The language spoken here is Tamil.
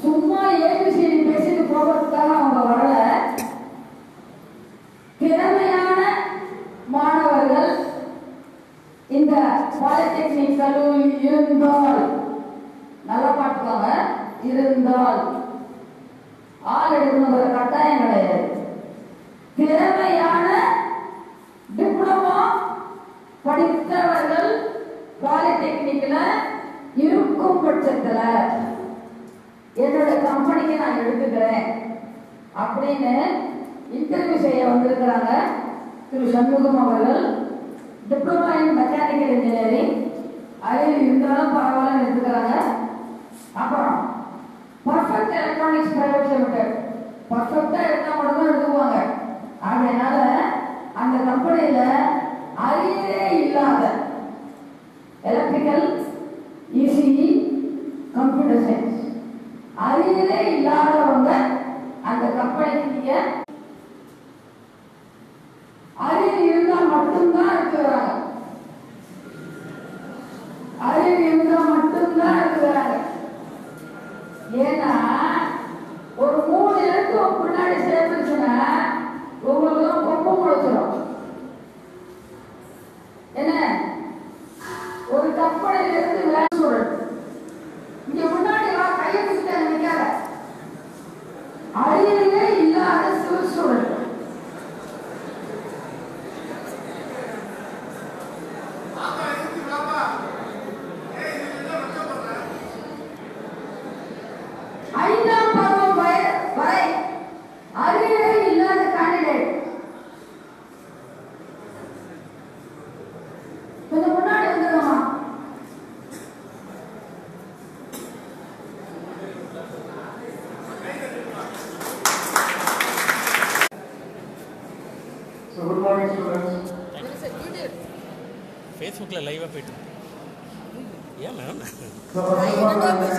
சும்மா ஏபிசிடி பேசிட்டு போகிறதுக்காக அவங்க வரல. திறமையான மாணவர்கள் இந்த பாலிடெக்னிக் கல்லூரியில் இருந்தால், நல்லா பார்த்துக்கோங்க, இருந்தால் ஆள் எடுக்கணுங்கிற கட்டாயம் கிடையாது. திறமையான டிப்ளமோ படித்தவர்கள் பாலிடெக்னிக்ல இருக்கும் பட்சத்துல என்னோட கம்பெனிக்கு நான் எடுத்துக்கிறேன் அப்படின்னு இன்டர்வியூ செய்ய வந்திருக்கிறாங்க திரு சண்முகம் அவர்கள். டிப்ளமா இன் மெக்கானிக்கல் இன்ஜினியரிங் அதில் இருந்தாலும் பரவாயில்ல எடுத்துக்கிறாங்க. அப்புறம் பர்ஃபெக்ட் எலக்ட்ரானிக்ஸ் பிரைவேட் லிமிடெட், பர்ஃபெக்டா எடுத்தா மட்டும் எடுத்துக்குவாங்க. அதனால அந்த கம்பெனியில அரியரே இல்லாத எலக்ட்ரிக்கல், இசிஇ, கம்ப்யூட்டர் சயின்ஸ் அரியரே இல்லாதவங்க அந்த கம்பெனிக்கு நீங்க அரியர் இருந்தால் மட்டும்தான் எடுத்துக்கிறாங்க. அரியர் இருந்தால் மட்டும்தான் எடுத்துக்கிறாங்க. ஏன்னா ஒரு 3 எழுத்து முன்னாடி சேர்ந்துச்சுன்னா உங்களுக்கு தான் கொப்பு முளைச்சிடும். என்ன, ஒரு கப்பலில் இருந்து வேலை சொல்றது இங்க முன்னாடி கையை பிடிச்சிட்டு நினைக்காத. அரியரே இல்லாத சிவில் ஸ்டூடெண்ட் ஐந்தாம் பருவம் வரை அரியரே இல்லாத கேண்டிடேட் கொஞ்சம் முன்னாடி வந்துடுமா? So good morning students. Facebookல லைவா போயிட்டு. Yeah, ma'am. So first of all,